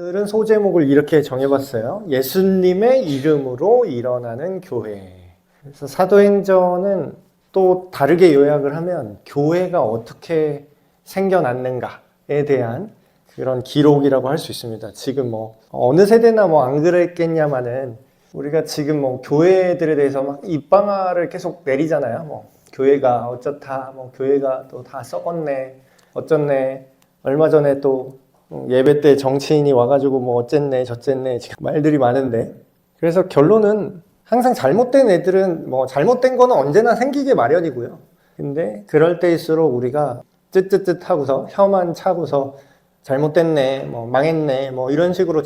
오늘은 소제목을 이렇게 정해봤어요. 예수님의 이름으로 일어나는 교회. 그래서 사도행전은 또 다르게 요약을 하면 교회가 어떻게 생겨났는가에 대한 그런 기록이라고 할 수 있습니다. 지금 어느 세대나 안 그랬겠냐마는 우리가 지금 교회들에 대해서 막 입방아를 계속 내리잖아요. 교회가 어쩌다, 교회가 또 다 썩었네, 어쩌네. 얼마 전에 또 예배 때 정치인이 와가지고 어쨌네 저쨌네 지금 말들이 많은데, 그래서 결론은 항상 잘못된 애들은 잘못된 거는 언제나 생기게 마련이고요. 근데 그럴 때일수록 우리가 쯧쯧쯧 하고서 혀만 차고서 잘못됐네, 망했네, 이런 식으로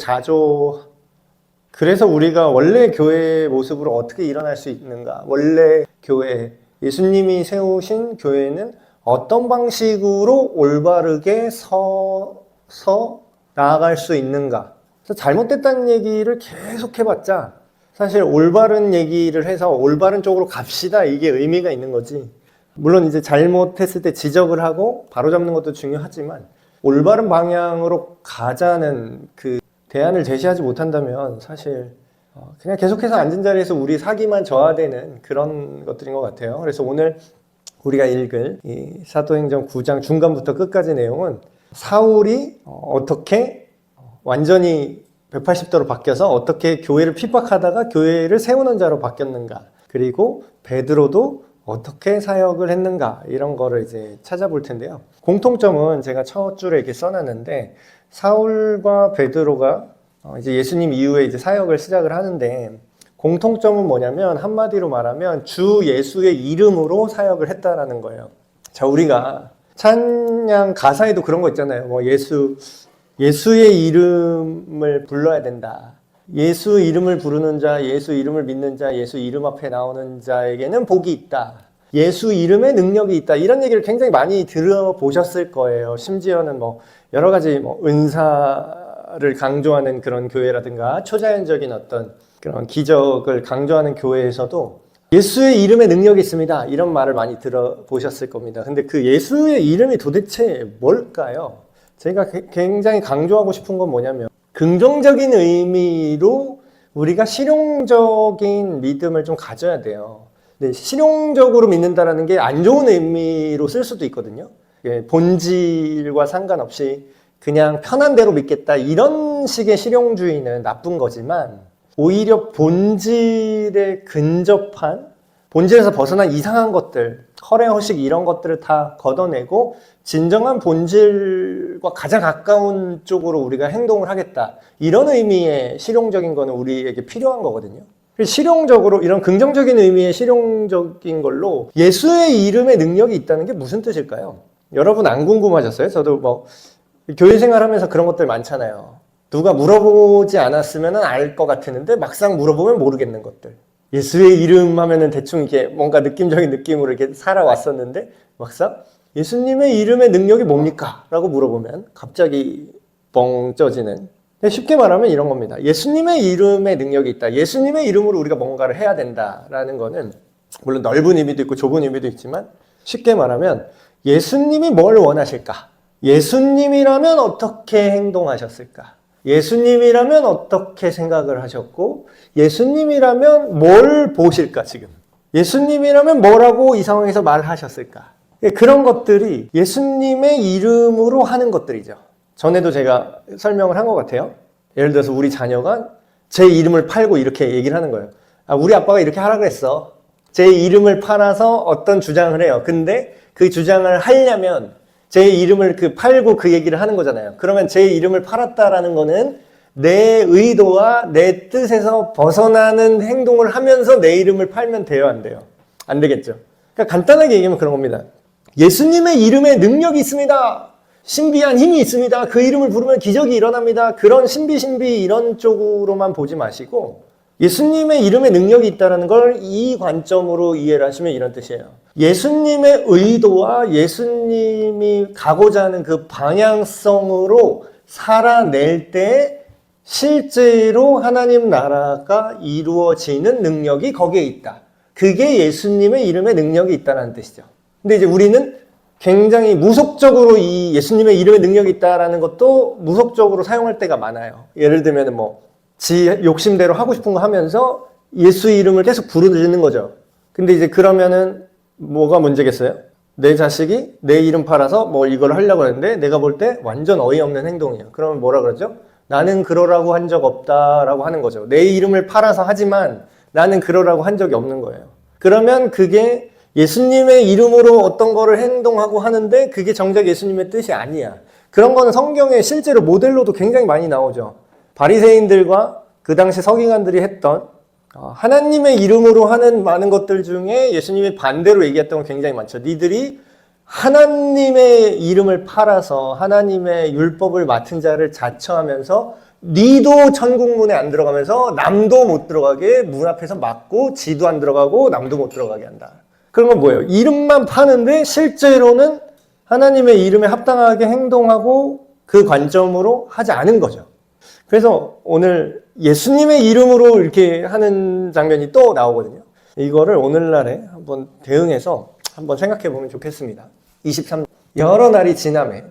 그래서 우리가 원래 교회의 모습으로 어떻게 일어날 수 있는가, 원래 교회, 예수님이 세우신 교회는 어떤 방식으로 올바르게 서서 나아갈 수 있는가. 그래서 잘못됐다는 얘기를 계속 해봤자 사실 올바른 얘기를 해서 올바른 쪽으로 갑시다, 이게 의미가 있는 거지. 물론 이제 잘못했을 때 지적을 하고 바로잡는 것도 중요하지만 올바른 방향으로 가자는 그 대안을 제시하지 못한다면 사실 그냥 계속해서 앉은 자리에서 우리 사기만 저하되는 그런 것들인 것 같아요. 그래서 오늘 우리가 읽을 이 사도행전 9장 중간부터 끝까지 내용은 사울이 어떻게 완전히 180도로 바뀌어서 어떻게 교회를 핍박하다가 교회를 세우는 자로 바뀌었는가, 그리고 베드로도 어떻게 사역을 했는가, 이런 거를 이제 찾아볼 텐데요. 공통점은 제가 첫 줄에 이렇게 써놨는데, 사울과 베드로가 이제 예수님 이후에 이제 사역을 시작을 하는데, 공통점은 뭐냐면 한마디로 말하면 주 예수의 이름으로 사역을 했다라는 거예요. 자, 우리가 찬양 가사에도 그런 거 있잖아요. 예수의 이름을 불러야 된다. 예수 이름을 부르는 자, 예수 이름을 믿는 자, 예수 이름 앞에 나오는 자에게는 복이 있다. 예수 이름에 능력이 있다. 이런 얘기를 굉장히 많이 들어보셨을 거예요. 심지어는 여러 가지 은사를 강조하는 그런 교회라든가 초자연적인 어떤 그런 기적을 강조하는 교회에서도 예수의 이름에 능력이 있습니다, 이런 말을 많이 들어보셨을 겁니다. 근데 그 예수의 이름이 도대체 뭘까요? 제가 굉장히 강조하고 싶은 건 뭐냐면, 긍정적인 의미로 우리가 실용적인 믿음을 좀 가져야 돼요. 근데 실용적으로 믿는다라는 게 안 좋은 의미로 쓸 수도 있거든요. 본질과 상관없이 그냥 편한 대로 믿겠다, 이런 식의 실용주의는 나쁜 거지만, 오히려 본질에 근접한, 본질에서 벗어난 이상한 것들, 허례허식 이런 것들을 다 걷어내고 진정한 본질과 가장 가까운 쪽으로 우리가 행동을 하겠다, 이런 의미의 실용적인 거는 우리에게 필요한 거거든요. 실용적으로, 이런 긍정적인 의미의 실용적인 걸로 예수의 이름에 능력이 있다는 게 무슨 뜻일까요? 여러분 안 궁금하셨어요? 저도 교회 생활하면서 그런 것들 많잖아요. 누가 물어보지 않았으면 알 것 같았는데 막상 물어보면 모르겠는 것들. 예수의 이름 하면은 대충 이렇게 뭔가 느낌적인 느낌으로 이렇게 살아왔었는데 막상 예수님의 이름의 능력이 뭡니까? 라고 물어보면 갑자기 뻥 쪄지는. 쉽게 말하면 이런 겁니다. 예수님의 이름의 능력이 있다. 예수님의 이름으로 우리가 뭔가를 해야 된다라는 거는 물론 넓은 의미도 있고 좁은 의미도 있지만, 쉽게 말하면 예수님이 뭘 원하실까? 예수님이라면 어떻게 행동하셨을까? 예수님이라면 어떻게 생각을 하셨고, 예수님이라면 뭘 보실까 지금? 예수님이라면 뭐라고 이 상황에서 말하셨을까? 그런 것들이 예수님의 이름으로 하는 것들이죠. 전에도 제가 설명을 한 것 같아요. 예를 들어서 우리 자녀가 제 이름을 팔고 이렇게 얘기를 하는 거예요. 우리 아빠가 이렇게 하라 그랬어. 제 이름을 팔아서 어떤 주장을 해요. 근데 그 주장을 하려면 제 이름을 팔고 그 얘기를 하는 거잖아요. 그러면 제 이름을 팔았다라는 거는 내 의도와 내 뜻에서 벗어나는 행동을 하면서 내 이름을 팔면 돼요, 안 돼요? 안 되겠죠. 그러니까 간단하게 얘기하면 그런 겁니다. 예수님의 이름에 능력이 있습니다. 신비한 힘이 있습니다. 그 이름을 부르면 기적이 일어납니다. 그런 신비 이런 쪽으로만 보지 마시고, 예수님의 이름에 능력이 있다는 걸 이 관점으로 이해를 하시면 이런 뜻이에요. 예수님의 의도와 예수님이 가고자 하는 그 방향성으로 살아낼 때 실제로 하나님 나라가 이루어지는 능력이 거기에 있다. 그게 예수님의 이름에 능력이 있다는 뜻이죠. 근데 이제 우리는 굉장히 무속적으로 이 예수님의 이름에 능력이 있다라는 것도 무속적으로 사용할 때가 많아요. 예를 들면 뭐 지 욕심대로 하고 싶은 거 하면서 예수 이름을 계속 부르는 거죠. 근데 이제 그러면은 뭐가 문제겠어요? 내 자식이 내 이름 팔아서 뭐 이걸 하려고 했는데 내가 볼 때 완전 어이없는 행동이에요. 그러면 뭐라 그러죠? 나는 그러라고 한 적 없다라고 하는 거죠. 내 이름을 팔아서 하지만 나는 그러라고 한 적이 없는 거예요. 그러면 그게 예수님의 이름으로 어떤 거를 행동하고 하는데 그게 정작 예수님의 뜻이 아니야. 그런 거는 성경에 실제로 모델로도 굉장히 많이 나오죠. 바리새인들과 그 당시 서기관들이 했던 하나님의 이름으로 하는 많은 것들 중에 예수님이 반대로 얘기했던 건 굉장히 많죠. 니들이 하나님의 이름을 팔아서 하나님의 율법을 맡은 자를 자처하면서 니도 천국문에 안 들어가면서 남도 못 들어가게 문 앞에서 막고 지도 안 들어가고 남도 못 들어가게 한다. 그런 건 뭐예요? 이름만 파는데 실제로는 하나님의 이름에 합당하게 행동하고 그 관점으로 하지 않은 거죠. 그래서 오늘 예수님의 이름으로 이렇게 하는 장면이 또 나오거든요. 이거를 오늘날에 한번 대응해서 한번 생각해 보면 좋겠습니다. 23. 여러 날이 지나매,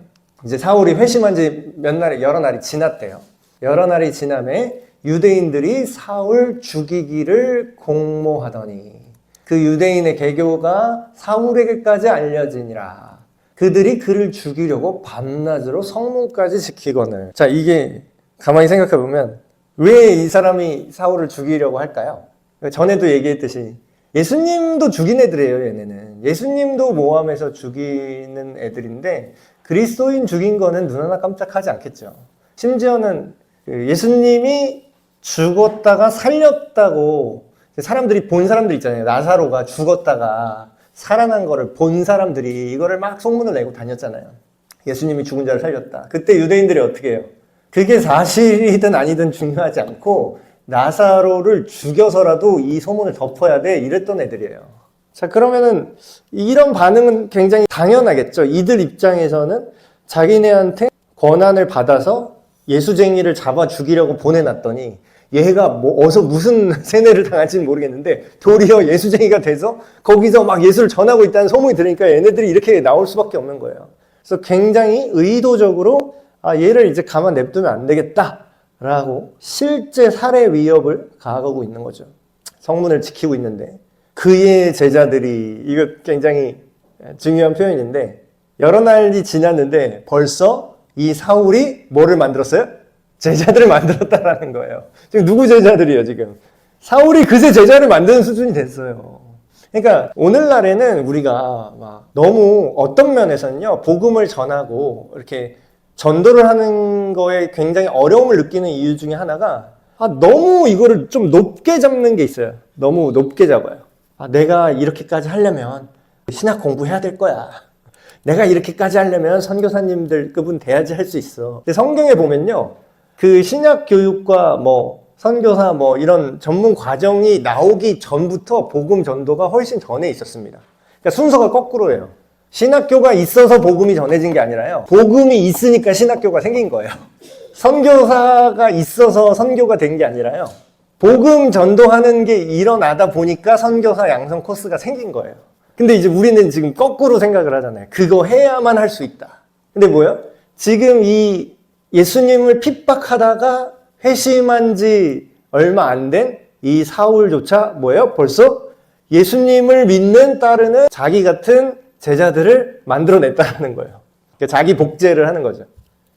이제 사울이 회심한 지 여러 날이 지났대요. 여러 날이 지나매 유대인들이 사울 죽이기를 공모하더니 그 유대인의 계교가 사울에게까지 알려지니라. 그들이 그를 죽이려고 밤낮으로 성문까지 지키거늘. 자, 이게 가만히 생각해 보면 왜 이 사람이 사울을 죽이려고 할까요? 전에도 얘기했듯이 예수님도 죽인 애들이에요, 얘네는. 예수님도 모함해서 죽이는 애들인데 그리스도인 죽인 거는 눈 하나 깜짝하지 않겠죠. 심지어는 예수님이 죽었다가 살렸다고 사람들이 본 사람들 있잖아요. 나사로가 죽었다가 살아난 거를 본 사람들이 이거를 막 소문을 내고 다녔잖아요. 예수님이 죽은 자를 살렸다. 그때 유대인들이 어떻게 해요? 그게 사실이든 아니든 중요하지 않고 나사로를 죽여서라도 이 소문을 덮어야 돼 이랬던 애들이에요. 자, 그러면은 이런 반응은 굉장히 당연하겠죠. 이들 입장에서는 자기네한테 권한을 받아서 예수쟁이를 잡아 죽이려고 보내놨더니 얘가 뭐 어서 무슨 세뇌를 당할지는 모르겠는데 도리어 예수쟁이가 돼서 거기서 막 예수를 전하고 있다는 소문이 들으니까 얘네들이 이렇게 나올 수밖에 없는 거예요. 그래서 굉장히 의도적으로 얘를 이제 가만 냅두면 안 되겠다라고 실제 살해 위협을 가하고 있는 거죠. 성문을 지키고 있는데 그의 제자들이, 이거 굉장히 중요한 표현인데 여러 날이 지났는데 벌써 이 사울이 뭐를 만들었어요? 제자들을 만들었다라는 거예요. 지금 누구 제자들이에요, 지금? 사울이 그새 제자를 만드는 수준이 됐어요. 그러니까 오늘날에는 우리가 막 너무 어떤 면에서는요, 복음을 전하고 이렇게 전도를 하는 거에 굉장히 어려움을 느끼는 이유 중에 하나가 너무 이거를 좀 높게 잡는 게 있어요. 너무 높게 잡아요. 내가 이렇게까지 하려면 신학 공부해야 될 거야. 내가 이렇게까지 하려면 선교사님들급은 돼야지 할 수 있어. 근데 성경에 보면요, 그 신약 교육과 뭐 선교사 뭐 이런 전문 과정이 나오기 전부터 복음 전도가 훨씬 전에 있었습니다. 그러니까 순서가 거꾸로예요. 신학교가 있어서 복음이 전해진 게 아니라요, 복음이 있으니까 신학교가 생긴 거예요. 선교사가 있어서 선교가 된 게 아니라요, 복음 전도하는 게 일어나다 보니까 선교사 양성 코스가 생긴 거예요. 근데 이제 우리는 지금 거꾸로 생각을 하잖아요. 그거 해야만 할 수 있다. 근데 뭐예요? 지금 이 예수님을 핍박하다가 회심한 지 얼마 안 된 이 사울조차 뭐예요? 벌써 예수님을 믿는 따르는 자기 같은 제자들을 만들어냈다는 거예요. 그러니까 자기 복제를 하는 거죠.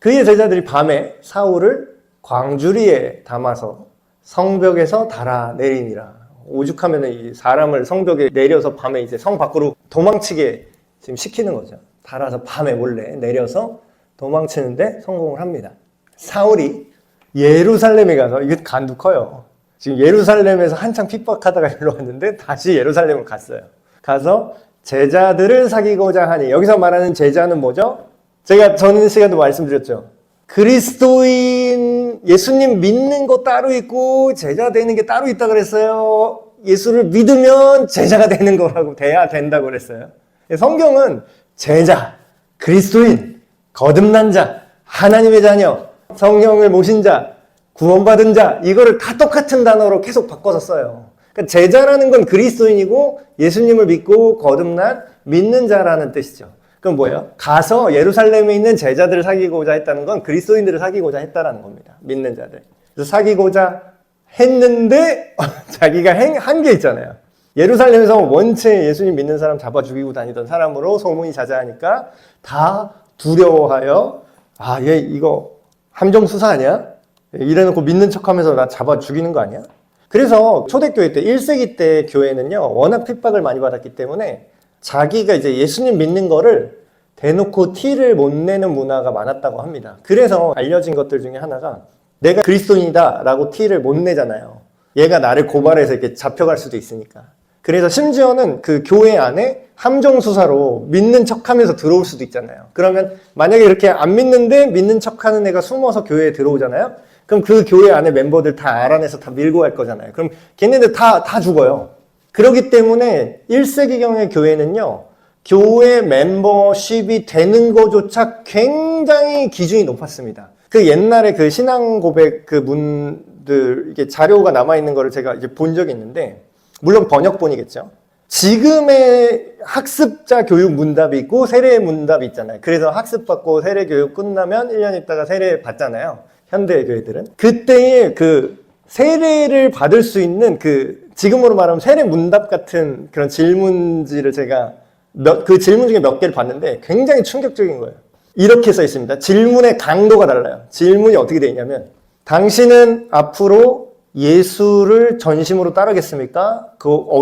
그의 제자들이 밤에 사울을 광주리에 담아서 성벽에서 달아내리니라. 오죽하면 이 사람을 성벽에 내려서 밤에 이제 성 밖으로 도망치게 지금 시키는 거죠. 달아서 밤에 몰래 내려서 도망치는데 성공을 합니다. 사울이 예루살렘에 가서, 이게 간도 커요. 지금 예루살렘에서 한창 핍박하다가 일로 왔는데 다시 예루살렘을 갔어요. 가서 제자들을 사귀고자 하니, 여기서 말하는 제자는 뭐죠? 제가 전 시간도 말씀드렸죠. 그리스도인, 예수님 믿는 거 따로 있고 제자 되는 게 따로 있다 그랬어요. 예수를 믿으면 제자가 되는 거라고, 돼야 된다고 그랬어요. 성경은 제자, 그리스도인, 거듭난 자, 하나님의 자녀, 성령을 모신 자, 구원받은 자, 이거를 다 똑같은 단어로 계속 바꿔서 써요. 그러니까 제자라는 건 그리스도인이고 예수님을 믿고 거듭난 믿는 자라는 뜻이죠. 그럼 뭐예요? 가서 예루살렘에 있는 제자들을 사귀고자 했다는 건 그리스도인들을 사귀고자 했다라는 겁니다. 믿는 자들. 그래서 사귀고자 했는데 자기가 한 게 있잖아요. 예루살렘에서 원체 예수님 믿는 사람 잡아 죽이고 다니던 사람으로 소문이 자자하니까 다 두려워하여 얘 이거 함정수사 아니야? 이래놓고 믿는 척하면서 나 잡아 죽이는 거 아니야? 그래서 초대교회 때 1세기 때 교회는요 워낙 핍박을 많이 받았기 때문에 자기가 이제 예수님 믿는 거를 대놓고 티를 못 내는 문화가 많았다고 합니다. 그래서 알려진 것들 중에 하나가 내가 그리스도인이다 라고 티를 못 내잖아요. 얘가 나를 고발해서 이렇게 잡혀갈 수도 있으니까. 그래서 심지어는 그 교회 안에 함정수사로 믿는 척하면서 들어올 수도 있잖아요. 그러면 만약에 이렇게 안 믿는데 믿는 척하는 애가 숨어서 교회에 들어오잖아요. 그럼 그 교회 안에 멤버들 다 알아내서 다 밀고 갈 거잖아요. 그럼 걔네들 다 죽어요. 그렇기 때문에 1세기경의 교회는요, 교회 멤버십이 되는 것조차 굉장히 기준이 높았습니다. 그 옛날에 그 신앙 고백 그 문들, 이게 자료가 남아있는 거를 제가 이제 본 적이 있는데, 물론 번역본이겠죠. 지금의 학습자 교육 문답이 있고 세례 문답이 있잖아요. 그래서 학습받고 세례 교육 끝나면 1년 있다가 세례 받잖아요. 현대 교회들은. 그때의 그 세례를 받을 수 있는 그 지금으로 말하면 세례 문답 같은 그런 질문지를 제가 그 질문 중에 몇 개를 봤는데 굉장히 충격적인 거예요. 이렇게 써 있습니다. 질문의 강도가 달라요. 질문이 어떻게 되어 있냐면 당신은 앞으로 예수를 전심으로 따르겠습니까?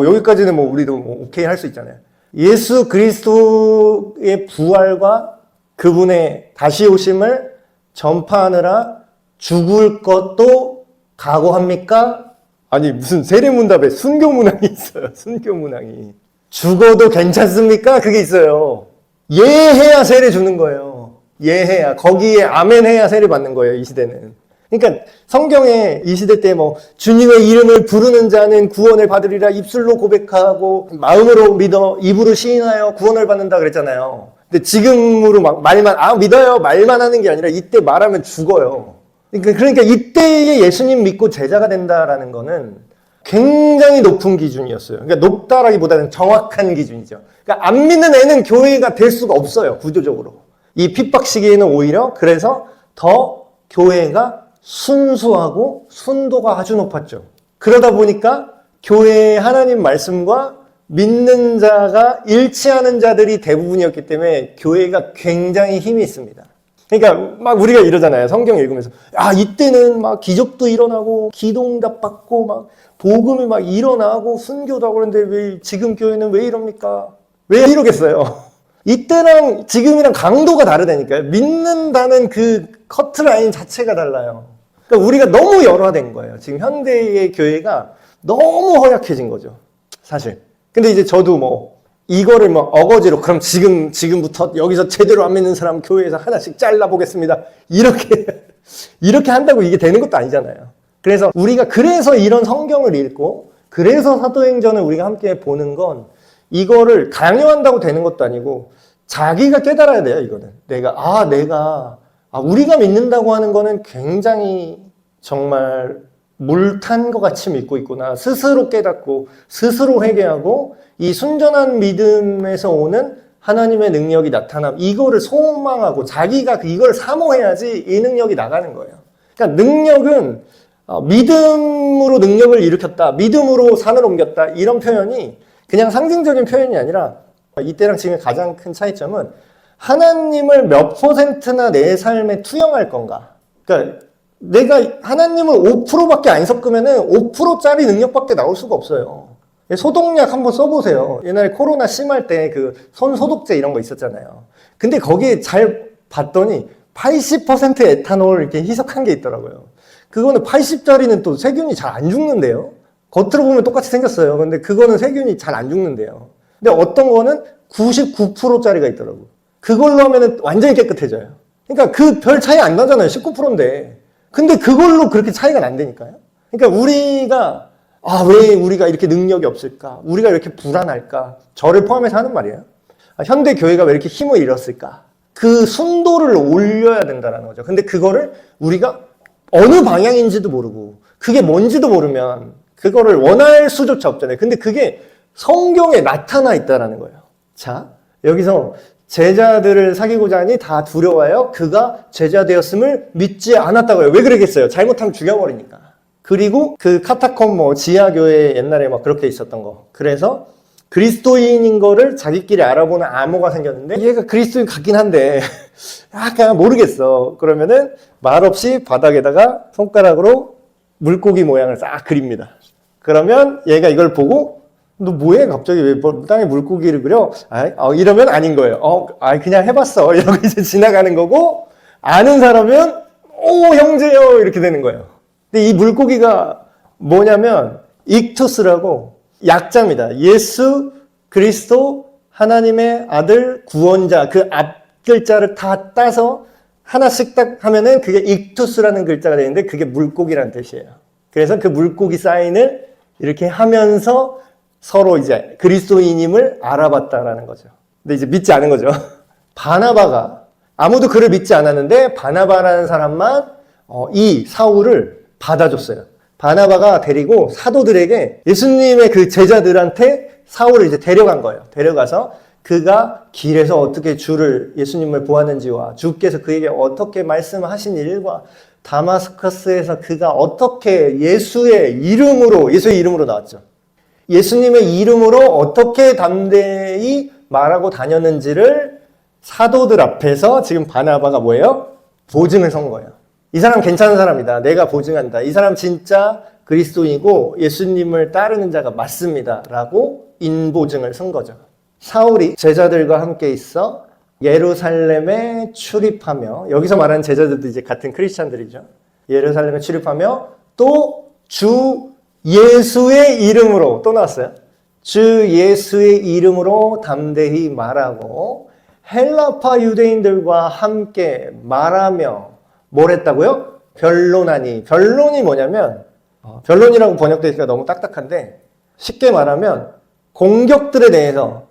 여기까지는 뭐 우리도 뭐 오케이 할 수 있잖아요. 예수 그리스도의 부활과 그분의 다시 오심을 전파하느라 죽을 것도 각오합니까? 아니 무슨 세례문답에 순교문항이 있어요. 순교문항이. 죽어도 괜찮습니까? 그게 있어요. 예해야 세례 주는 거예요. 예해야. 거기에 아멘 해야 세례 받는 거예요. 이 시대는. 그러니까 성경에 이 시대 때 뭐 주님의 이름을 부르는 자는 구원을 받으리라 입술로 고백하고 마음으로 믿어 입으로 시인하여 구원을 받는다 그랬잖아요. 근데 지금으로 막 말만 믿어요 말만 하는 게 아니라 이때 말하면 죽어요. 그러니까 이때에 예수님 믿고 제자가 된다라는 거는 굉장히 높은 기준이었어요. 그러니까 높다라기보다는 정확한 기준이죠. 그러니까 안 믿는 애는 교회가 될 수가 없어요. 구조적으로. 이 핍박 시기에는 오히려 그래서 더 교회가 순수하고 순도가 아주 높았죠. 그러다 보니까 교회의 하나님 말씀과 믿는 자가 일치하는 자들이 대부분이었기 때문에 교회가 굉장히 힘이 있습니다. 그러니까 막 우리가 이러잖아요. 성경 읽으면서 이때는 막 기적도 일어나고 기도응답 받고 막 복음이 막 일어나고 순교도 하고 그러는데 왜 지금 교회는 왜 이럽니까? 왜 이러겠어요? 이때랑 지금이랑 강도가 다르다니까요. 믿는다는 그 커트라인 자체가 달라요. 그러니까 우리가 너무 열화된 거예요. 지금 현대의 교회가 너무 허약해진 거죠. 사실. 근데 이제 저도 뭐 이거를 뭐 어거지로 그럼 지금부터 여기서 제대로 안 믿는 사람 교회에서 하나씩 잘라보겠습니다. 이렇게 한다고 이게 되는 것도 아니잖아요. 그래서 우리가 그래서 이런 성경을 읽고 그래서 사도행전을 우리가 함께 보는 건 이거를 강요한다고 되는 것도 아니고 자기가 깨달아야 돼요. 이거는 우리가 믿는다고 하는 거는 굉장히 정말 물탄 것 같이 믿고 있구나. 스스로 깨닫고 스스로 회개하고 이 순전한 믿음에서 오는 하나님의 능력이 나타남 이거를 소망하고 자기가 이걸 사모해야지 이 능력이 나가는 거예요. 그러니까 능력은 믿음으로 능력을 일으켰다. 믿음으로 산을 옮겼다. 이런 표현이 그냥 상징적인 표현이 아니라 이때랑 지금 가장 큰 차이점은 하나님을 몇 %나 내 삶에 투영할 건가. 그러니까 내가 하나님을 5%밖에 안 섞으면은 5%짜리 능력밖에 나올 수가 없어요. 소독약 한번 써보세요. 옛날에 코로나 심할 때 그 손 소독제 이런 거 있었잖아요. 근데 거기에 잘 봤더니 80% 에탄올 이렇게 희석한 게 있더라고요. 그거는 80짜리는 또 세균이 잘 안 죽는데요. 겉으로 보면 똑같이 생겼어요. 근데 그거는 세균이 잘 안 죽는데요. 근데 어떤 거는 99%짜리가 있더라고요. 그걸로 하면은 완전히 깨끗해져요. 그러니까 그 별 차이 안 나잖아요. 19%인데. 근데 그걸로 그렇게 차이가 난다니까요. 그러니까 우리가 왜 우리가 이렇게 능력이 없을까? 우리가 이렇게 불안할까? 저를 포함해서 하는 말이에요. 현대 교회가 왜 이렇게 힘을 잃었을까? 그 순도를 올려야 된다는 거죠. 근데 그거를 우리가 어느 방향인지도 모르고 그게 뭔지도 모르면 그거를 원할 수조차 없잖아요. 근데 그게 성경에 나타나 있다라는 거예요. 자, 여기서 제자들을 사귀고자 하니 다 두려워요. 그가 제자 되었음을 믿지 않았다고요. 왜 그러겠어요? 잘못하면 죽여버리니까. 그리고 그 카타콤 지하교회 옛날에 막 그렇게 있었던 거. 그래서 그리스도인인 거를 자기끼리 알아보는 암호가 생겼는데 얘가 그리스도인 같긴 한데 약간 모르겠어. 그러면은 말없이 바닥에다가 손가락으로 물고기 모양을 싹 그립니다. 그러면 얘가 이걸 보고 너 뭐해? 갑자기 왜 땅에 물고기를 그려? 이러면 아닌 거예요. 그냥 해봤어. 이러고 이제 지나가는 거고, 아는 사람은, 오, 형제요! 이렇게 되는 거예요. 근데 이 물고기가 뭐냐면, 익투스라고 약자입니다. 예수 그리스도 하나님의 아들 구원자, 그 앞 글자를 다 따서 하나씩 딱 하면은 그게 익투스라는 글자가 되는데 그게 물고기라는 뜻이에요. 그래서 그 물고기 사인을 이렇게 하면서 서로 이제 그리스도인임을 알아봤다라는 거죠. 근데 이제 믿지 않은 거죠. 바나바가 아무도 그를 믿지 않았는데 바나바라는 사람만 이 사울을 받아줬어요. 바나바가 데리고 사도들에게 예수님의 그 제자들한테 사울을 이제 데려간 거예요. 데려가서 그가 길에서 어떻게 주를 예수님을 보았는지와 주께서 그에게 어떻게 말씀하신 일과 다마스커스에서 그가 어떻게 예수의 이름으로 나왔죠. 예수님의 이름으로 어떻게 담대히 말하고 다녔는지를 사도들 앞에서 지금 바나바가 뭐예요? 보증을 선 거예요. 이 사람 괜찮은 사람이다. 내가 보증한다. 이 사람 진짜 그리스도이고 예수님을 따르는 자가 맞습니다. 라고 인보증을 쓴 거죠. 사울이 제자들과 함께 있어 예루살렘에 출입하며, 여기서 말하는 제자들도 이제 같은 크리스찬들이죠. 예루살렘에 출입하며 또 주 예수의 이름으로 또 나왔어요. 주 예수의 이름으로 담대히 말하고 헬라파 유대인들과 함께 말하며 뭘 했다고요? 변론하니. 변론이 뭐냐면 변론이라고 번역되어 있으니까 너무 딱딱한데 쉽게 말하면 공격들에 대해서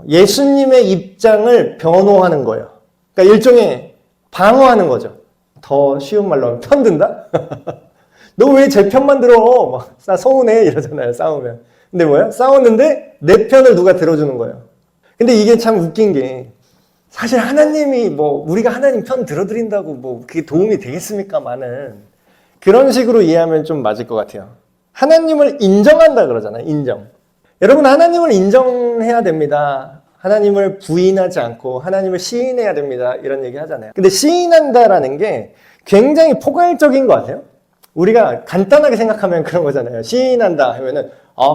예수님의 입장을 변호하는 거예요. 그러니까 일종의 방어하는 거죠. 더 쉬운 말로 하면 편든다? 너 왜 제 편만 들어? 막, 나 서운해. 이러잖아요, 싸우면. 근데 뭐야? 싸웠는데 내 편을 누가 들어주는 거예요. 근데 이게 참 웃긴 게 사실 하나님이 우리가 하나님 편 들어드린다고 그게 도움이 되겠습니까만은 그런 식으로 이해하면 좀 맞을 것 같아요. 하나님을 인정한다 그러잖아요, 인정. 여러분, 하나님을 인정해야 됩니다. 하나님을 부인하지 않고 하나님을 시인해야 됩니다. 이런 얘기 하잖아요. 근데 시인한다라는 게 굉장히 포괄적인 것 같아요. 우리가 간단하게 생각하면 그런 거잖아요. 시인한다 하면은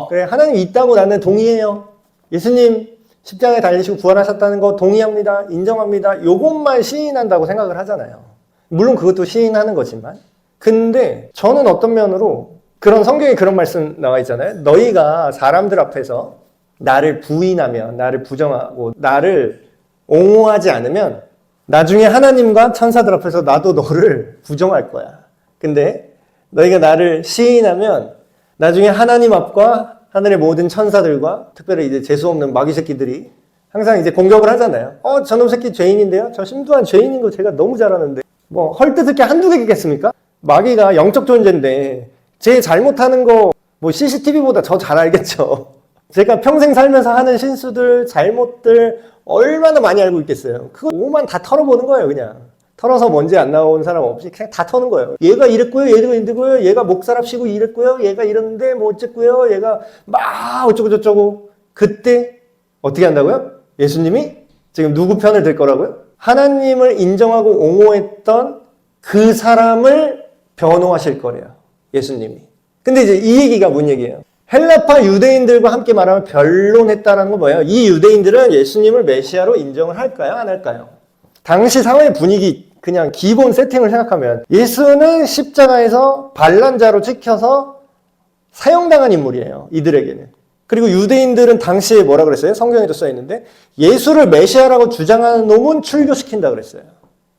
그래, 하나님 있다고 나는 동의해요. 예수님 십자가에 달리시고 부활하셨다는 거 동의합니다. 인정합니다. 요것만 시인한다고 생각을 하잖아요. 물론 그것도 시인하는 거지만. 근데 저는 어떤 면으로 그런 성경에 그런 말씀 나와 있잖아요. 너희가 사람들 앞에서 나를 부인하며 나를 부정하고 나를 옹호하지 않으면 나중에 하나님과 천사들 앞에서 나도 너를 부정할 거야. 근데 너희가 나를 시인하면 나중에 하나님 앞과 하늘의 모든 천사들과 특별히 이제 재수없는 마귀 새끼들이 항상 이제 공격을 하잖아요. 저놈 새끼 죄인인데요? 저 심두한 죄인인 거 제가 너무 잘하는데 헐뜯을 게 한두 개겠습니까? 마귀가 영적 존재인데 제 잘못하는 거 CCTV보다 더 잘 알겠죠. 제가 평생 살면서 하는 실수들, 잘못들 얼마나 많이 알고 있겠어요. 그거 오만 다 털어보는 거예요, 그냥. 털어서 먼지 안 나온 사람 없이 그냥 다 터는 거예요. 얘가 이랬고요, 얘가 이랬고요, 얘가 목사랍시고 이랬고요, 얘가 이랬는데 어쨌고요, 얘가 막 어쩌고 저쩌고. 그때 어떻게 한다고요? 예수님이 지금 누구 편을 들 거라고요? 하나님을 인정하고 옹호했던 그 사람을 변호하실 거래요, 예수님이. 근데 이제 이 얘기가 뭔 얘기예요? 헬라파 유대인들과 함께 말하면 변론했다라는 건 뭐예요? 이 유대인들은 예수님을 메시아로 인정을 할까요? 안 할까요? 당시 사회 분위기 그냥 기본 세팅을 생각하면 예수는 십자가에서 반란자로 찍혀서 사형당한 인물이에요, 이들에게는. 그리고 유대인들은 당시에 뭐라 그랬어요? 성경에도 써있는데 예수를 메시아라고 주장하는 놈은 출교시킨다 그랬어요.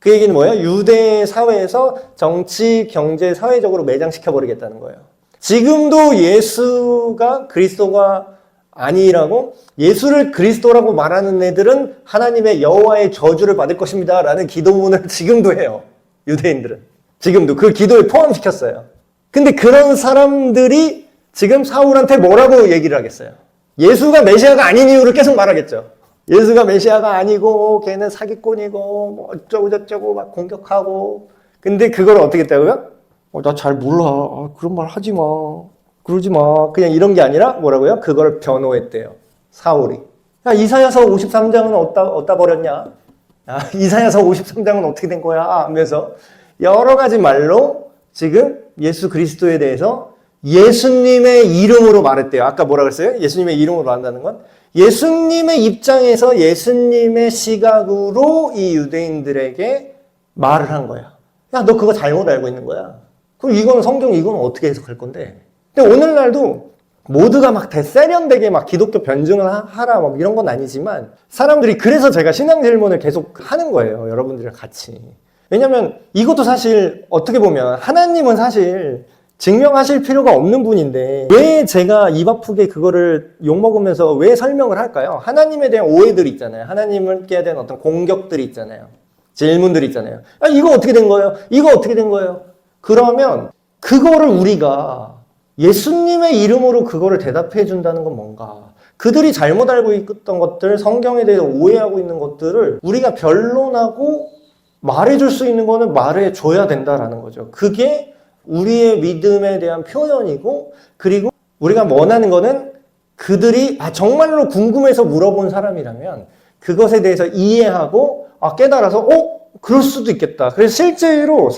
그 얘기는 뭐예요? 유대 사회에서 정치, 경제, 사회적으로 매장시켜버리겠다는 거예요. 지금도 예수가 그리스도가 아니라고 예수를 그리스도라고 말하는 애들은 하나님의 여호와의 저주를 받을 것입니다 라는 기도문을 지금도 해요. 유대인들은. 지금도 그 기도에 포함시켰어요. 근데 그런 사람들이 지금 사울한테 뭐라고 얘기를 하겠어요? 예수가 메시아가 아닌 이유를 계속 말하겠죠. 예수가 메시아가 아니고 걔는 사기꾼이고 뭐 어쩌고 저쩌고 막 공격하고. 근데 그걸 어떻게 했다고요? 나 잘 몰라. 그런 말 하지 마. 그러지 마. 그냥 이런 게 아니라 뭐라고요? 그걸 변호했대요. 사울이. 야, 이사야서 53장은 어디다 버렸냐? 이사야서 53장은 어떻게 된 거야? 하면서 여러 가지 말로 지금 예수 그리스도에 대해서 예수님의 이름으로 말했대요. 아까 뭐라 그랬어요? 예수님의 이름으로 말한다는 건 예수님의 입장에서 예수님의 시각으로 이 유대인들에게 말을 한 거야. 야, 너 그거 잘못 알고 있는 거야. 그럼 이거는 성경 이거는 어떻게 해석할 건데? 근데 오늘날도 모두가 막 세련되게 막 기독교 변증을 하라 막 이런 건 아니지만 사람들이 그래서 제가 신앙 질문을 계속 하는 거예요. 여러분들이랑 같이. 왜냐면 이것도 사실 어떻게 보면 하나님은 사실 증명하실 필요가 없는 분인데 왜 제가 입 아프게 그거를 욕먹으면서 왜 설명을 할까요? 하나님에 대한 오해들이 있잖아요. 하나님께 대한 어떤 공격들이 있잖아요. 질문들이 있잖아요. 이거 어떻게 된 거예요? 이거 어떻게 된 거예요? 그러면 그거를 우리가 예수님의 이름으로 그거를 대답해 준다는 건 뭔가? 그들이 잘못 알고 있던 것들, 성경에 대해서 오해하고 있는 것들을 우리가 변론하고 말해줄 수 있는 거는 말해줘야 된다라는 거죠. 그게 우리의 믿음에 대한 표현이고, 그리고 우리가 원하는 거는 그들이 정말로 궁금해서 물어본 사람이라면 그것에 대해서 이해하고 깨달아서 그럴 수도 있겠다. 그래서 실제로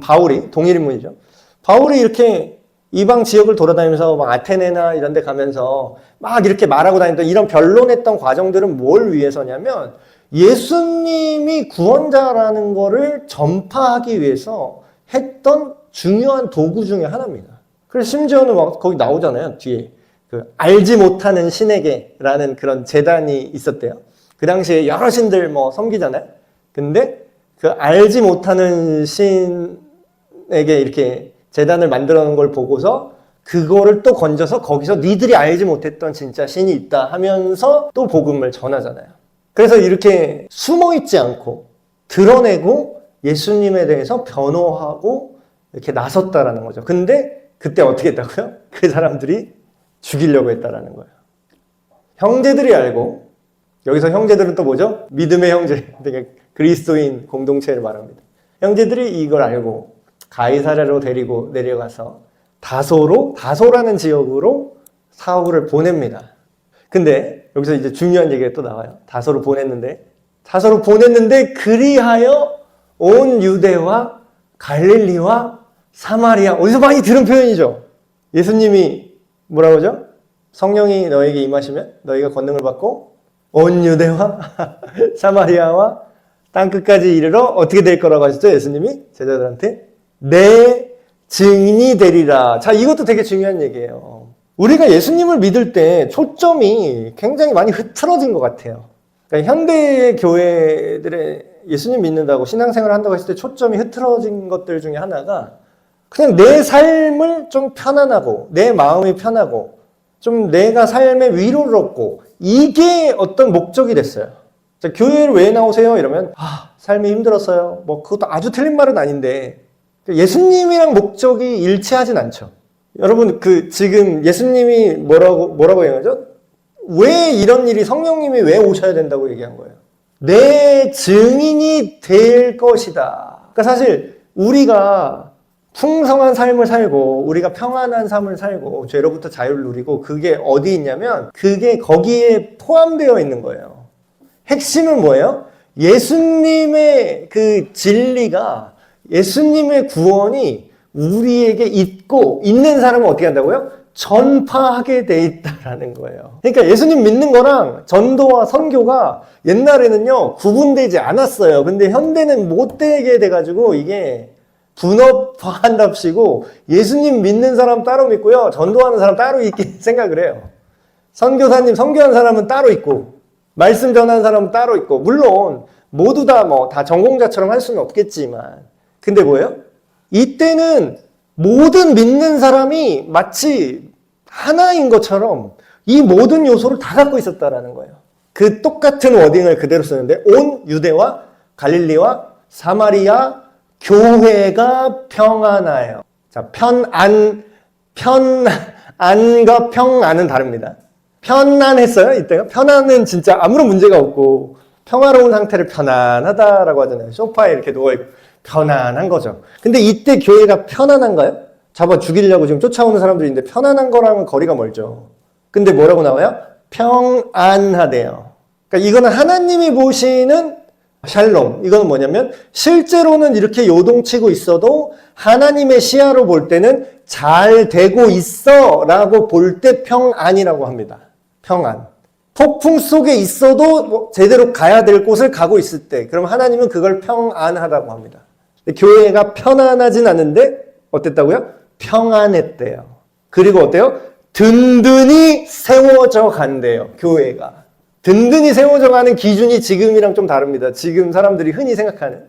바울이 동일인물이죠. 바울이 이렇게 이방 지역을 돌아다니면서 막 아테네나 이런 데 가면서 막 이렇게 말하고 다니던 이런 변론했던 과정들은 뭘 위해서냐면 예수님이 구원자라는 거를 전파하기 위해서 했던 중요한 도구 중에 하나입니다. 그래서 심지어는 막 거기 나오잖아요. 뒤에 그 알지 못하는 신에게라는 그런 제단이 있었대요. 그 당시에 여러 신들 뭐 섬기잖아요. 근데 그 알지 못하는 신에게 이렇게 제단을 만들어 놓은 걸 보고서 그거를 또 건져서 거기서 니들이 알지 못했던 진짜 신이 있다 하면서 또 복음을 전하잖아요. 그래서 이렇게 숨어 있지 않고 드러내고 예수님에 대해서 변호하고 이렇게 나섰다라는 거죠. 근데 그때 어떻게 했다고요? 그 사람들이 죽이려고 했다라는 거예요. 형제들이 알고, 여기서 형제들은 또 뭐죠? 믿음의 형제, 그리스도인 공동체를 말합니다. 형제들이 이걸 알고 가이사랴로 데리고 내려가서 다소라는 지역으로 사울을 보냅니다. 근데 여기서 이제 중요한 얘기가 또 나와요. 다소로 보냈는데 그리하여 온 유대와 갈릴리와 사마리아, 어디서 많이 들은 표현이죠. 예수님이 뭐라고 하죠? 성령이 너에게 임하시면 너희가 권능을 받고 온 유대와 사마리아와 땅끝까지 이르러 어떻게 될 거라고 하셨죠? 예수님이 제자들한테 내 증인이 되리라. 자, 이것도 되게 중요한 얘기예요. 우리가 예수님을 믿을 때 초점이 굉장히 많이 흐트러진 것 같아요. 그러니까 현대 교회들의 예수님 믿는다고 신앙생활을 한다고 했을 때 초점이 흐트러진 것들 중에 하나가 그냥 내 삶을 좀 편안하고 내 마음이 편하고 좀 내가 삶의 위로를 얻고 이게 어떤 목적이 됐어요. 자, 교회를 왜 나오세요? 이러면 삶이 힘들었어요. 뭐 그것도 아주 틀린 말은 아닌데 예수님이랑 목적이 일치하진 않죠. 여러분 지금 예수님이 뭐라고 얘기하죠? 왜 이런 일이 성령님이 왜 오셔야 된다고 얘기한 거예요? 내 증인이 될 것이다. 그러니까 사실 우리가 풍성한 삶을 살고 우리가 평안한 삶을 살고 죄로부터 자유를 누리고 그게 어디 있냐면 그게 거기에 포함되어 있는 거예요. 핵심은 뭐예요? 예수님의 그 진리가 예수님의 구원이 우리에게 있는 사람은 어떻게 한다고요? 전파하게 돼 있다라는 거예요. 그러니까 예수님 믿는 거랑 전도와 선교가 옛날에는요 구분되지 않았어요. 근데 현대는 못되게 돼가지고 이게 분업화한답시고 예수님 믿는 사람 따로 믿고요. 전도하는 사람 따로 있게 생각을 해요. 선교사님 선교한 사람은 따로 있고 말씀 전하는 사람은 따로 있고 물론 모두 다 전공자처럼 할 수는 없겠지만 근데 뭐예요? 이때는 모든 믿는 사람이 마치 하나인 것처럼 이 모든 요소를 다 갖고 있었다라는 거예요. 그 똑같은 워딩을 그대로 쓰는데 온 유대와 갈릴리와 사마리아 교회가 평안하여. 자, 편안과 평안은 다릅니다. 편안했어요? 이때가? 편안은 진짜 아무런 문제가 없고 평화로운 상태를 편안하다라고 하잖아요. 소파에 이렇게 누워있고 편안한 거죠. 근데 이때 교회가 편안한가요? 잡아 죽이려고 지금 쫓아오는 사람들이 있는데 편안한 거랑은 거리가 멀죠. 근데 뭐라고 나와요? 평안하대요. 그러니까 이거는 하나님이 보시는 샬롬. 이거는 뭐냐면 실제로는 이렇게 요동치고 있어도 하나님의 시야로 볼 때는 잘 되고 있어 라고 볼 때 평안이라고 합니다. 평안. 폭풍 속에 있어도 제대로 가야 될 곳을 가고 있을 때 그럼 하나님은 그걸 평안하다고 합니다. 교회가 편안하진 않은데 어땠다고요? 평안했대요. 그리고 어때요? 든든히 세워져 간대요. 교회가. 든든히 세워져 가는 기준이 지금이랑 좀 다릅니다. 지금 사람들이 흔히 생각하는.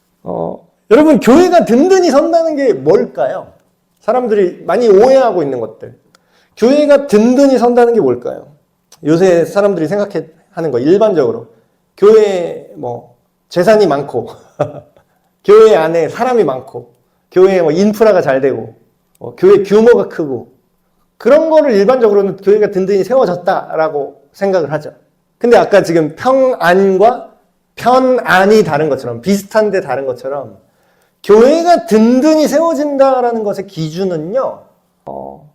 여러분 교회가 든든히 선다는 게 뭘까요? 사람들이 많이 오해하고 있는 것들. 교회가 든든히 선다는 게 뭘까요? 요새 사람들이 생각하는 거 일반적으로 교회에 뭐 재산이 많고 교회 안에 사람이 많고 교회에 뭐 인프라가 잘 되고 교회 규모가 크고 그런 거를 일반적으로는 교회가 든든히 세워졌다라고 생각을 하죠. 근데 아까 지금 평안과 편안이 다른 것처럼 비슷한데 다른 것처럼 교회가 든든히 세워진다라는 것의 기준은요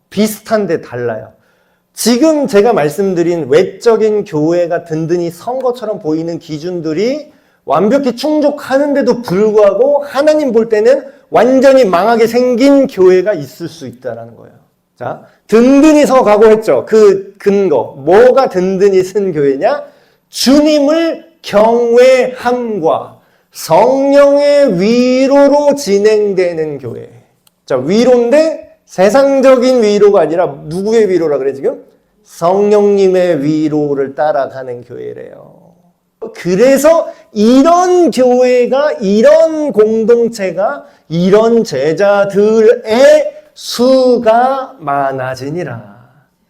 비슷한데 달라요. 지금 제가 말씀드린 외적인 교회가 든든히 선 것처럼 보이는 기준들이 완벽히 충족하는데도 불구하고 하나님 볼 때는 완전히 망하게 생긴 교회가 있을 수 있다는 거예요. 자, 든든히 서 가고 했죠. 그 근거. 뭐가 든든히 쓴 교회냐? 주님을 경외함과 성령의 위로로 진행되는 교회. 자, 위로인데 세상적인 위로가 아니라 누구의 위로라 그래 지금? 성령님의 위로를 따라가는 교회래요. 그래서 이런 교회가 이런 공동체가 이런 제자들의 수가 많아지니라.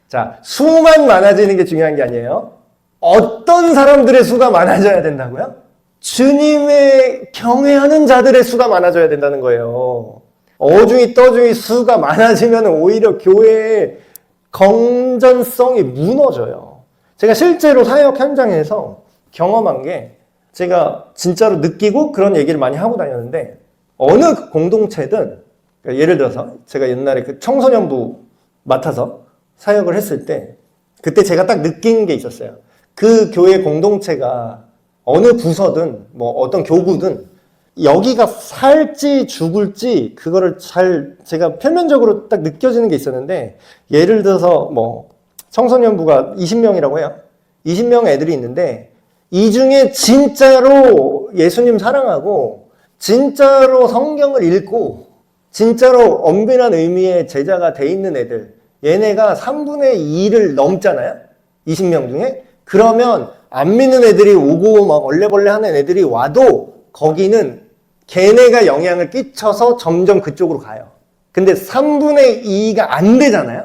자, 수만 많아지는 게 중요한 게 아니에요. 어떤 사람들의 수가 많아져야 된다고요? 주님의 경외하는 자들의 수가 많아져야 된다는 거예요. 어중이 떠중이 수가 많아지면 오히려 교회의 건전성이 무너져요. 제가 실제로 사역 현장에서 경험한 게 제가 진짜로 느끼고 그런 얘기를 많이 하고 다녔는데 어느 공동체든 그러니까 예를 들어서 제가 옛날에 그 청소년부 맡아서 사역을 했을 때 그때 제가 딱 느낀 게 있었어요. 그 교회 공동체가 어느 부서든 뭐 어떤 교구든 여기가 살지 죽을지 그거를 잘 제가 표면적으로 딱 느껴지는 게 있었는데 예를 들어서 뭐 청소년부가 20명이라고 해요. 20명 애들이 있는데 이 중에 진짜로 예수님 사랑하고 진짜로 성경을 읽고 진짜로 엄밀한 의미의 제자가 돼 있는 애들 얘네가 3분의 2를 넘잖아요. 20명 중에. 그러면 안 믿는 애들이 오고 막 얼레벌레 하는 애들이 와도 거기는 걔네가 영향을 끼쳐서 점점 그쪽으로 가요. 근데 3분의 2가 안 되잖아요.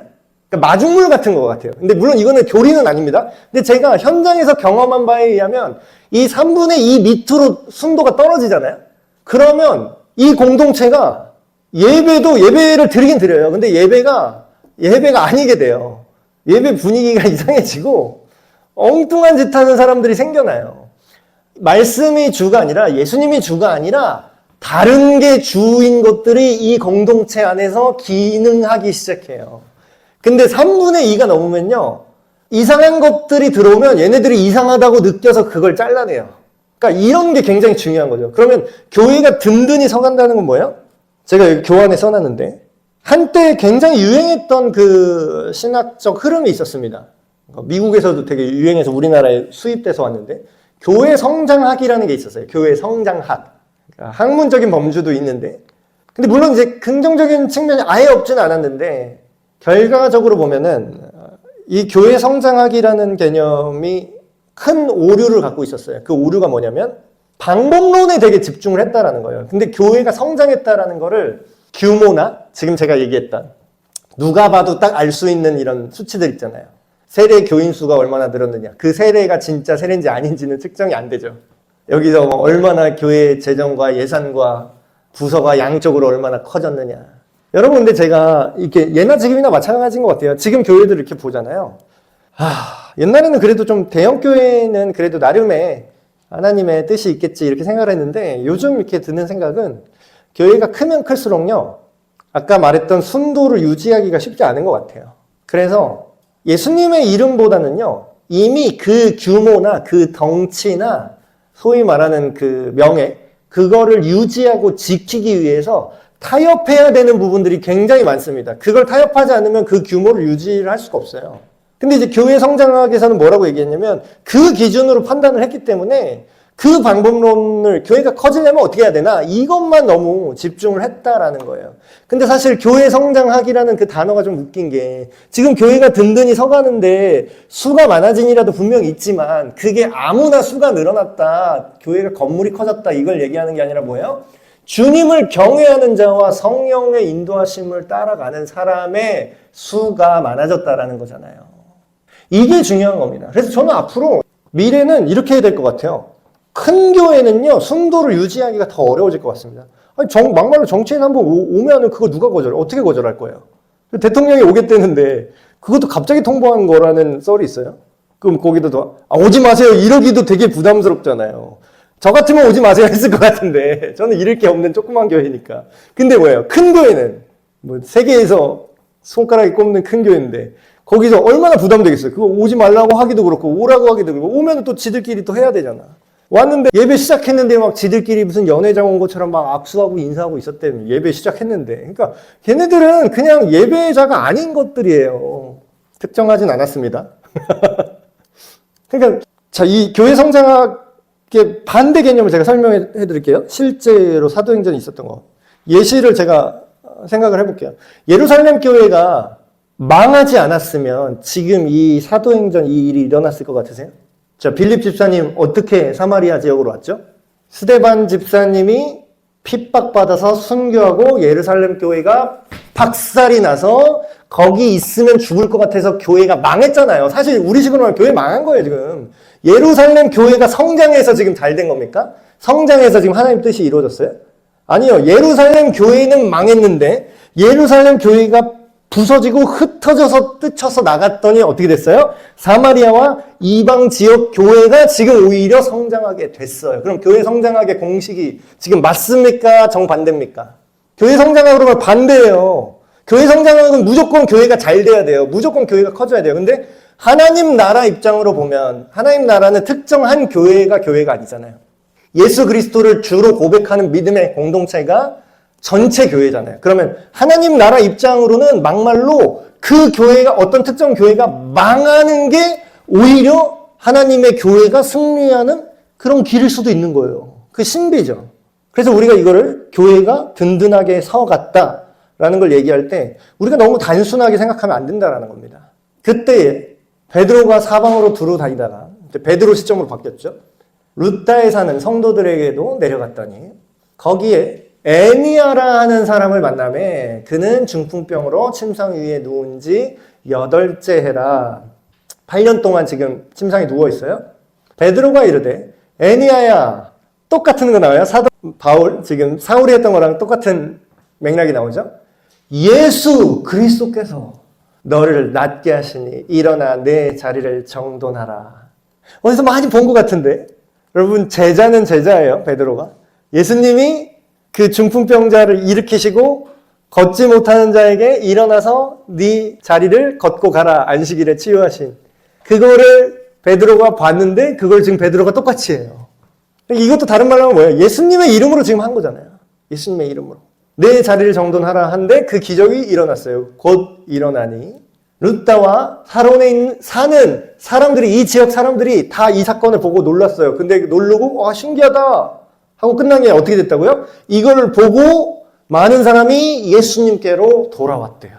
그러니까 마중물 같은 것 같아요. 근데 물론 이거는 교리는 아닙니다. 근데 제가 현장에서 경험한 바에 의하면 이 3분의 2 밑으로 순도가 떨어지잖아요. 그러면 이 공동체가 예배를 드리긴 드려요. 근데 예배가 아니게 돼요. 예배 분위기가 이상해지고 엉뚱한 짓 하는 사람들이 생겨나요. 말씀이 주가 아니라 예수님이 주가 아니라 다른 게 주인 것들이 이 공동체 안에서 기능하기 시작해요. 근데 3분의 2가 넘으면요. 이상한 것들이 들어오면 얘네들이 이상하다고 느껴서 그걸 잘라내요. 그러니까 이런 게 굉장히 중요한 거죠. 그러면 교회가 든든히 서간다는 건 뭐예요? 제가 여기 교환에 써놨는데 한때 굉장히 유행했던 그 신학적 흐름이 있었습니다. 미국에서도 되게 유행해서 우리나라에 수입돼서 왔는데 교회 성장학이라는 게 있었어요. 교회 성장학. 그러니까 학문적인 범주도 있는데 근데 물론 이제 긍정적인 측면이 아예 없지는 않았는데 결과적으로 보면은 이 교회 성장학이라는 개념이 큰 오류를 갖고 있었어요. 그 오류가 뭐냐면 방법론에 되게 집중을 했다라는 거예요. 근데 교회가 성장했다라는 거를 규모나 지금 제가 얘기했던 누가 봐도 딱 알 수 있는 이런 수치들 있잖아요. 세례 교인 수가 얼마나 늘었느냐. 그 세례가 진짜 세례인지 아닌지는 측정이 안 되죠. 여기서 얼마나 교회 재정과 예산과 부서가 양쪽으로 얼마나 커졌느냐. 여러분 근데 제가 이렇게 예나 지금이나 마찬가지인 것 같아요. 지금 교회들 이렇게 보잖아요. 옛날에는 그래도 좀 대형교회는 그래도 나름의 하나님의 뜻이 있겠지 이렇게 생각을 했는데 요즘 이렇게 드는 생각은 교회가 크면 클수록요. 아까 말했던 순도를 유지하기가 쉽지 않은 것 같아요. 그래서 예수님의 이름보다는요. 이미 그 규모나 그 덩치나 소위 말하는 그 명예 그거를 유지하고 지키기 위해서 타협해야 되는 부분들이 굉장히 많습니다. 그걸 타협하지 않으면 그 규모를 유지를 할 수가 없어요. 근데 이제 교회 성장학에서는 뭐라고 얘기했냐면 그 기준으로 판단을 했기 때문에 그 방법론을 교회가 커지려면 어떻게 해야 되나 이것만 너무 집중을 했다라는 거예요. 근데 사실 교회 성장학이라는 그 단어가 좀 웃긴 게 지금 교회가 든든히 서가는데 수가 많아진이라도 분명히 있지만 그게 아무나 수가 늘어났다 교회가 건물이 커졌다 이걸 얘기하는 게 아니라 뭐예요? 주님을 경외하는 자와 성령의 인도하심을 따라가는 사람의 수가 많아졌다라는 거잖아요. 이게 중요한 겁니다. 그래서 저는 앞으로 미래는 이렇게 해야 될 것 같아요. 큰 교회는요, 순도를 유지하기가 더 어려워질 것 같습니다. 아니, 막말로 정치인 한번 오면은 그거 누가 거절해? 어떻게 거절할 거예요? 대통령이 오겠다는데 그것도 갑자기 통보한 거라는 썰이 있어요. 그럼 거기다 더, 오지 마세요. 이러기도 되게 부담스럽잖아요. 저 같으면 오지 마세요 했을 것 같은데 저는 잃을 게 없는 조그만 교회니까. 근데 뭐예요? 큰 교회는 뭐 세계에서 손가락이 꼽는 큰 교회인데 거기서 얼마나 부담되겠어요. 그거 오지 말라고 하기도 그렇고 오라고 하기도 그렇고 오면 또 지들끼리 또 해야 되잖아. 왔는데 예배 시작했는데 막 지들끼리 무슨 연회장 온 것처럼 막 악수하고 인사하고 있었대요. 예배 시작했는데. 그러니까 걔네들은 그냥 예배자가 아닌 것들이에요. 특정하진 않았습니다. 그러니까 자, 이 교회 성장학의 반대 개념을 제가 설명해 드릴게요. 실제로 사도행전에 있었던 거. 예시를 제가 생각을 해볼게요. 예루살렘 교회가 망하지 않았으면 지금 이 사도행전 이 일이 일어났을 것 같으세요? 자, 빌립 집사님 어떻게 사마리아 지역으로 왔죠? 스데반 집사님이 핍박받아서 순교하고 예루살렘 교회가 박살이 나서 거기 있으면 죽을 것 같아서 교회가 망했잖아요. 사실 우리 식으로 말하면 교회 망한 거예요, 지금. 예루살렘 교회가 성장해서 지금 잘 된 겁니까? 성장해서 지금 하나님 뜻이 이루어졌어요? 아니요. 예루살렘 교회는 망했는데 예루살렘 교회가 부서지고 흩어져서 뜯쳐서 나갔더니 어떻게 됐어요? 사마리아와 이방 지역 교회가 지금 오히려 성장하게 됐어요. 그럼 교회 성장학의 공식이 지금 맞습니까? 정반대입니까? 교회 성장학으로 반대예요. 교회 성장학은 무조건 교회가 잘 돼야 돼요. 무조건 교회가 커져야 돼요. 근데 하나님 나라 입장으로 보면 하나님 나라는 특정한 교회가 아니잖아요. 예수 그리스도를 주로 고백하는 믿음의 공동체가 전체 교회잖아요. 그러면 하나님 나라 입장으로는 막말로 그 교회가 어떤 특정 교회가 망하는 게 오히려 하나님의 교회가 승리하는 그런 길일 수도 있는 거예요. 그 신비죠. 그래서 우리가 이거를 교회가 든든하게 서갔다라는 걸 얘기할 때 우리가 너무 단순하게 생각하면 안 된다라는 겁니다. 그때 베드로가 사방으로 두루 다니다가 베드로 시점으로 바뀌었죠. 루다에 사는 성도들에게도 내려갔더니 거기에 애니아라 하는 사람을 만나매 그는 중풍병으로 침상 위에 누운 지 8째 해라. 8년 동안 지금 침상에 누워있어요. 베드로가 이르되 애니아야, 똑같은 거 나와요. 사도 바울, 지금 사울이 했던 거랑 똑같은 맥락이 나오죠. 예수 그리스도께서 너를 낫게 하시니 일어나 내 자리를 정돈하라. 어디서 많이 본 것 같은데 여러분, 제자는 제자예요. 베드로가 예수님이 그 중풍병자를 일으키시고 걷지 못하는 자에게 일어나서 네 자리를 걷고 가라, 안식일에 치유하신 그거를 베드로가 봤는데 그걸 지금 베드로가 똑같이 해요. 이것도 다른 말로 하면 뭐예요? 예수님의 이름으로 지금 한 거잖아요. 예수님의 이름으로 내 자리를 정돈하라 한데 그 기적이 일어났어요. 곧 일어나니 루다와 사론에 사는 사람들이, 이 지역 사람들이 다 이 사건을 보고 놀랐어요. 근데 놀르고 신기하다 하고 끝난 게 어떻게 됐다고요? 이걸 보고 많은 사람이 예수님께로 돌아왔대요.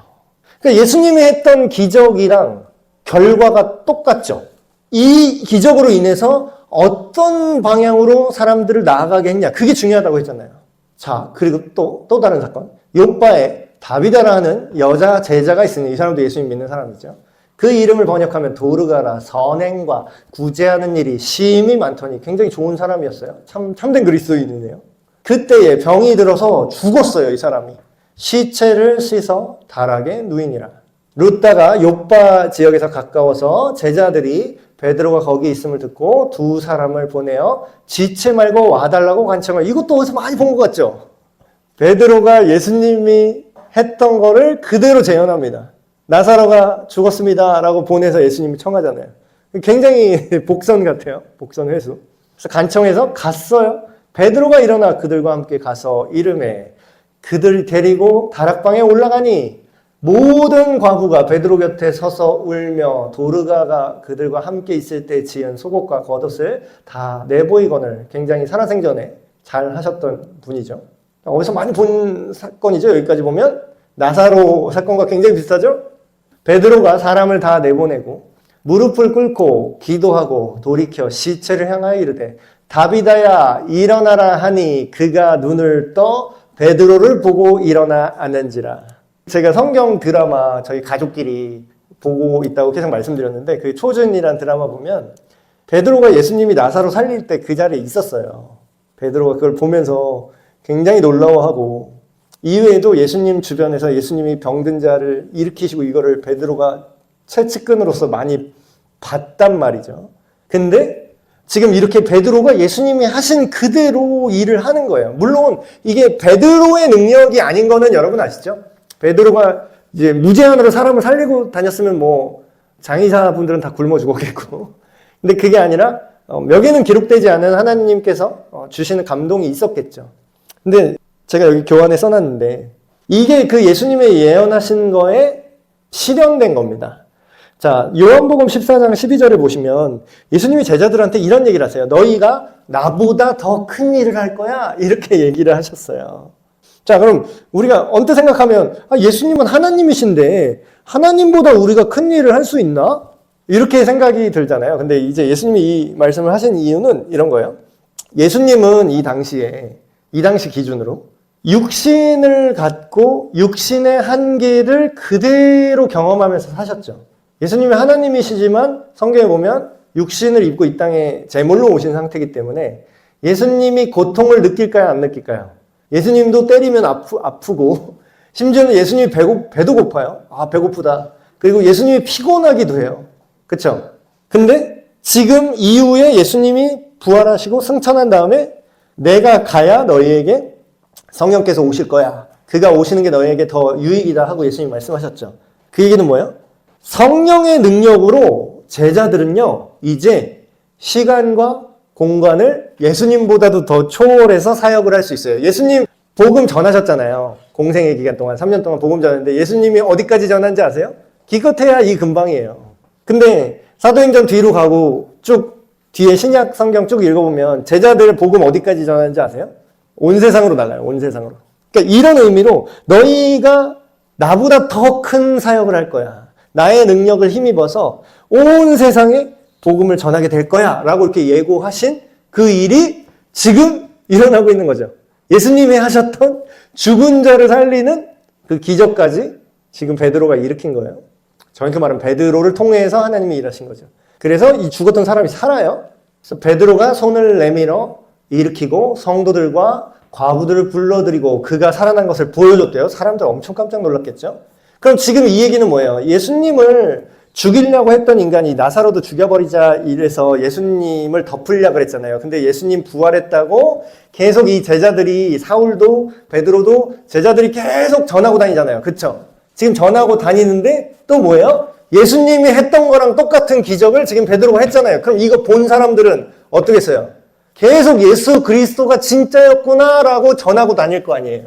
그러니까 예수님이 했던 기적이랑 결과가 똑같죠. 이 기적으로 인해서 어떤 방향으로 사람들을 나아가게 했냐, 그게 중요하다고 했잖아요. 자, 그리고 또 다른 사건. 요바에 다비다라는 여자 제자가 있으니 이 사람도 예수님 믿는 사람이죠. 그 이름을 번역하면 도르가라, 선행과 구제하는 일이 심히 많더니 굉장히 좋은 사람이었어요. 참된 그리스도인이네요. 그때에 병이 들어서 죽었어요. 이 사람이. 시체를 씻어 다락에 누이니라. 루다가 욥바 지역에서 가까워서 제자들이 베드로가 거기 있음을 듣고 두 사람을 보내어 지체 말고 와달라고 간청을. 이것도 어디서 많이 본 것 같죠? 베드로가 예수님이 했던 거를 그대로 재현합니다. 나사로가 죽었습니다 라고 보내서 예수님이 청하잖아요. 굉장히 복선 같아요. 복선 회수. 그래서 간청해서 갔어요. 베드로가 일어나 그들과 함께 가서 이르매 그들 데리고 다락방에 올라가니 모든 과부가 베드로 곁에 서서 울며 도르가가 그들과 함께 있을 때 지은 속옷과 겉옷을 다 내보이거늘. 굉장히 살아생전에 잘 하셨던 분이죠. 어디서 많이 본 사건이죠. 여기까지 보면 나사로 사건과 굉장히 비슷하죠. 베드로가 사람을 다 내보내고 무릎을 꿇고 기도하고 돌이켜 시체를 향하여 이르되 다비다야 일어나라 하니 그가 눈을 떠 베드로를 보고 일어나 앉는지라. 제가 성경 드라마 저희 가족끼리 보고 있다고 계속 말씀드렸는데 그 초전이라는 드라마 보면 베드로가 예수님이 나사로 살릴 때 그 자리에 있었어요. 베드로가 그걸 보면서 굉장히 놀라워하고 이외에도 예수님 주변에서 예수님이 병든 자를 일으키시고 이거를 베드로가 채찍근으로서 많이 봤단 말이죠. 근데 지금 이렇게 베드로가 예수님이 하신 그대로 일을 하는 거예요. 물론 이게 베드로의 능력이 아닌 거는 여러분 아시죠? 베드로가 이제 무제한으로 사람을 살리고 다녔으면 뭐 장의사분들은 다 굶어 죽었겠고. 근데 그게 아니라 여기는 기록되지 않은 하나님께서 주시는 감동이 있었겠죠. 근데 제가 여기 교환에 써놨는데 이게 그 예수님의 예언하신 거에 실현된 겁니다. 자, 요한복음 14장 12절에 보시면 예수님이 제자들한테 이런 얘기를 하세요. 너희가 나보다 더 큰 일을 할 거야. 이렇게 얘기를 하셨어요. 자, 그럼 우리가 언뜻 생각하면 예수님은 하나님이신데 하나님보다 우리가 큰 일을 할 수 있나? 이렇게 생각이 들잖아요. 근데 이제 예수님이 이 말씀을 하신 이유는 이런 거예요. 예수님은 이 당시 기준으로 육신을 갖고 육신의 한계를 그대로 경험하면서 사셨죠. 예수님이 하나님이시지만 성경에 보면 육신을 입고 이 땅에 제물로 오신 상태이기 때문에 예수님이 고통을 느낄까요? 안 느낄까요? 예수님도 때리면 아프고 심지어는 예수님이 배도 고파요. 아, 배고프다. 그리고 예수님이 피곤하기도 해요. 그쵸? 근데 지금 이후에 예수님이 부활하시고 승천한 다음에 내가 가야 너희에게 성령께서 오실 거야. 그가 오시는 게 너희에게 더 유익이다 하고 예수님이 말씀하셨죠. 그 얘기는 뭐예요? 성령의 능력으로 제자들은요, 이제 시간과 공간을 예수님보다도 더 초월해서 사역을 할 수 있어요. 예수님 복음 전하셨잖아요. 공생의 기간 동안 3년 동안 복음 전했는데 예수님이 어디까지 전한지 아세요? 기껏해야 이 근방이에요. 근데 사도행전 뒤로 가고 쭉 뒤에 신약 성경 쭉 읽어보면 제자들 복음 어디까지 전하는지 아세요? 온 세상으로 나가요. 온 세상으로. 그러니까 이런 의미로 너희가 나보다 더 큰 사역을 할 거야. 나의 능력을 힘입어서 온 세상에 복음을 전하게 될 거야 라고 이렇게 예고하신 그 일이 지금 일어나고 있는 거죠. 예수님이 하셨던 죽은 자를 살리는 그 기적까지 지금 베드로가 일으킨 거예요. 정확히 말하면 베드로를 통해서 하나님이 일하신 거죠. 그래서 이 죽었던 사람이 살아요. 그래서 베드로가 손을 내밀어 일으키고 성도들과 과부들을 불러들이고 그가 살아난 것을 보여줬대요. 사람들 엄청 깜짝 놀랐겠죠. 그럼 지금 이 얘기는 뭐예요? 예수님을 죽이려고 했던 인간이 나사로도 죽여버리자 이래서 예수님을 덮으려고 그랬잖아요. 근데 예수님 부활했다고 계속 이 제자들이 사울도 베드로도 제자들이 계속 전하고 다니잖아요. 그쵸? 지금 전하고 다니는데 또 뭐예요? 예수님이 했던 거랑 똑같은 기적을 지금 베드로가 했잖아요. 그럼 이거 본 사람들은 어떻게 했어요? 계속 예수 그리스도가 진짜였구나라고 전하고 다닐 거 아니에요.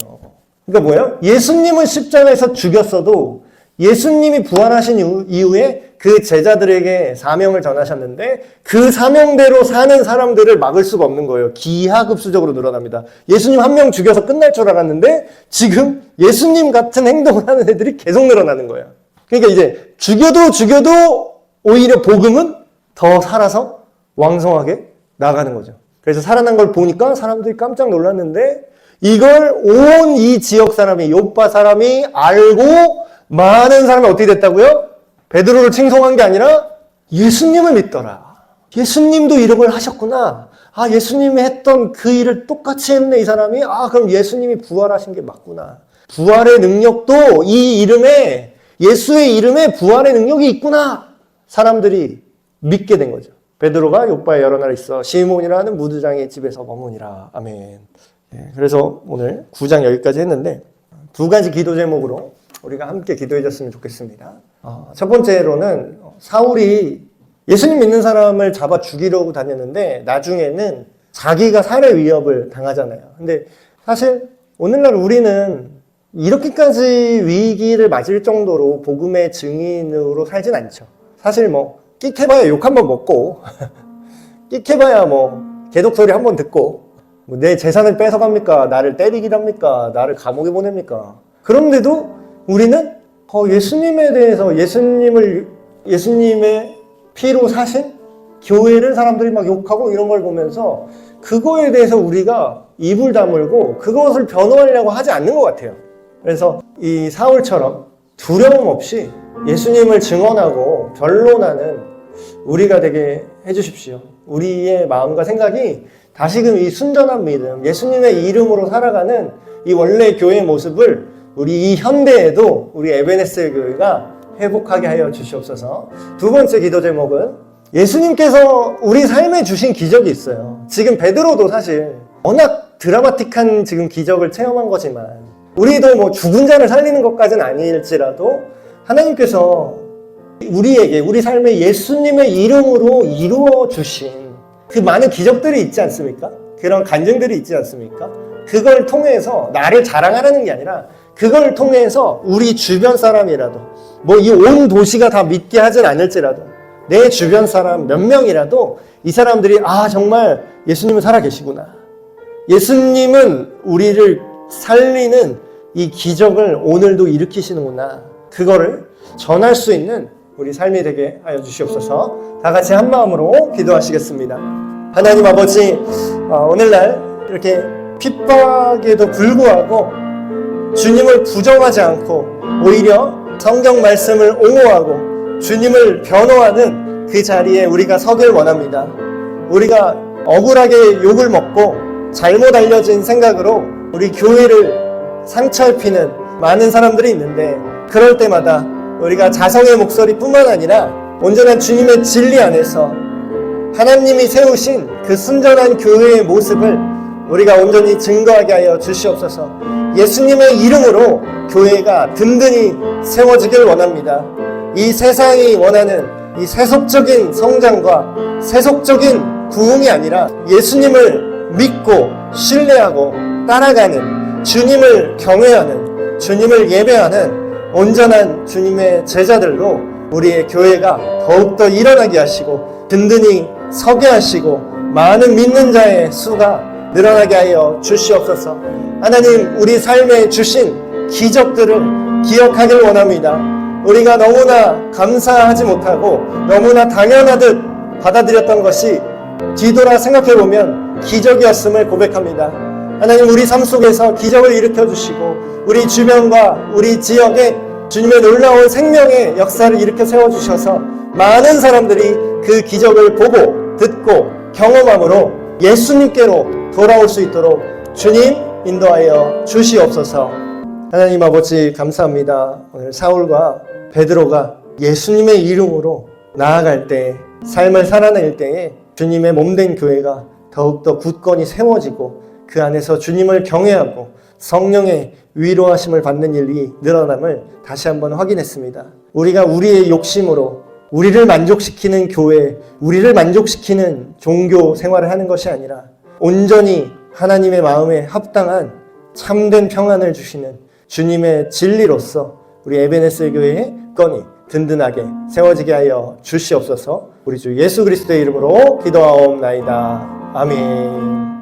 그러니까 뭐예요? 예수님은 십자가에서 죽였어도 예수님이 부활하신 이후에 그 제자들에게 사명을 전하셨는데 그 사명대로 사는 사람들을 막을 수가 없는 거예요. 기하급수적으로 늘어납니다. 예수님 한 명 죽여서 끝날 줄 알았는데 지금 예수님 같은 행동을 하는 애들이 계속 늘어나는 거예요. 그러니까 이제 죽여도 오히려 복음은 더 살아서 왕성하게 나가는 거죠. 그래서 살아난 걸 보니까 사람들이 깜짝 놀랐는데 이걸 온 이 지역 사람이 욥바 사람이 알고 많은 사람이 어떻게 됐다고요? 베드로를 칭송한 게 아니라 예수님을 믿더라. 예수님도 이런 걸 하셨구나. 아, 예수님이 했던 그 일을 똑같이 했네 이 사람이. 아, 그럼 예수님이 부활하신 게 맞구나. 부활의 능력도 이 이름에 예수의 이름에 부활의 능력이 있구나. 사람들이 믿게 된 거죠. 베드로가 요바에 여러 날 있어 시몬이라는 무두장의 집에서 머무니라. 아멘. 그래서 오늘 9장 여기까지 했는데 두 가지 기도 제목으로 우리가 함께 기도해 줬으면 좋겠습니다. 첫 번째로는 사울이 예수님 믿는 사람을 잡아 죽이려고 다녔는데 나중에는 자기가 살해 위협을 당하잖아요. 근데 사실 오늘날 우리는 이렇게까지 위기를 맞을 정도로 복음의 증인으로 살진 않죠. 사실 뭐 끽해봐야 욕 한 번 먹고 끽해봐야 뭐 개독소리 한 번 듣고 뭐 내 재산을 뺏어갑니까? 나를 때리기를 합니까? 나를 감옥에 보냅니까? 그런데도 우리는 예수님에 대해서 예수님의 피로 사신 교회를 사람들이 막 욕하고 이런 걸 보면서 그거에 대해서 우리가 입을 다물고 그것을 변호하려고 하지 않는 것 같아요. 그래서 이 사울처럼 두려움 없이 예수님을 증언하고 변론하는 우리가 되게 해주십시오. 우리의 마음과 생각이 다시금 이 순전한 믿음, 예수님의 이름으로 살아가는 이 원래 교회의 모습을 우리 이 현대에도 우리 에베네셀 교회가 회복하게 하여 주시옵소서. 두 번째 기도 제목은 예수님께서 우리 삶에 주신 기적이 있어요. 지금 베드로도 사실 워낙 드라마틱한 지금 기적을 체험한 거지만 우리도 뭐 죽은 자를 살리는 것까지는 아닐지라도 하나님께서 우리에게 우리 삶에 예수님의 이름으로 이루어 주신 그 많은 기적들이 있지 않습니까? 그런 간증들이 있지 않습니까? 그걸 통해서 나를 자랑하라는 게 아니라 그걸 통해서 우리 주변 사람이라도 뭐 이 온 도시가 다 믿게 하진 않을지라도 내 주변 사람 몇 명이라도 이 사람들이 정말 예수님은 살아계시구나. 예수님은 우리를 살리는 이 기적을 오늘도 일으키시는구나. 그거를 전할 수 있는 우리 삶이 되게 하여 주시옵소서. 다 같이 한 마음으로 기도하시겠습니다. 하나님 아버지, 오늘날 이렇게 핍박에도 불구하고 주님을 부정하지 않고 오히려 성경 말씀을 옹호하고 주님을 변호하는 그 자리에 우리가 서길 원합니다. 우리가 억울하게 욕을 먹고 잘못 알려진 생각으로 우리 교회를 상처 입히는 많은 사람들이 있는데 그럴 때마다 우리가 자성의 목소리뿐만 아니라 온전한 주님의 진리 안에서 하나님이 세우신 그 순전한 교회의 모습을 우리가 온전히 증거하게 하여 주시옵소서. 예수님의 이름으로 교회가 든든히 세워지길 원합니다. 이 세상이 원하는 이 세속적인 성장과 세속적인 부흥이 아니라 예수님을 믿고 신뢰하고 따라가는 주님을 경외하는 주님을 예배하는 온전한 주님의 제자들로 우리의 교회가 더욱더 일어나게 하시고 든든히 서게 하시고 많은 믿는 자의 수가 늘어나게 하여 주시옵소서. 하나님, 우리 삶에 주신 기적들을 기억하길 원합니다. 우리가 너무나 감사하지 못하고 너무나 당연하듯 받아들였던 것이 뒤돌아 생각해보면 기적이었음을 고백합니다. 하나님, 우리 삶 속에서 기적을 일으켜 주시고 우리 주변과 우리 지역에 주님의 놀라운 생명의 역사를 일으켜 세워주셔서 많은 사람들이 그 기적을 보고 듣고 경험함으로 예수님께로 돌아올 수 있도록 주님 인도하여 주시옵소서. 하나님 아버지 감사합니다. 오늘 사울과 베드로가 예수님의 이름으로 나아갈 때 삶을 살아낼 때에 주님의 몸된 교회가 더욱더 굳건히 세워지고 그 안에서 주님을 경외하고 성령의 위로하심을 받는 일이 늘어남을 다시 한번 확인했습니다. 우리가 우리의 욕심으로 우리를 만족시키는 교회, 우리를 만족시키는 종교 생활을 하는 것이 아니라 온전히 하나님의 마음에 합당한 참된 평안을 주시는 주님의 진리로서 우리 에베네셀 교회의 건이 든든하게 세워지게 하여 주시옵소서. 우리 주 예수 그리스도의 이름으로 기도하옵나이다. 아멘.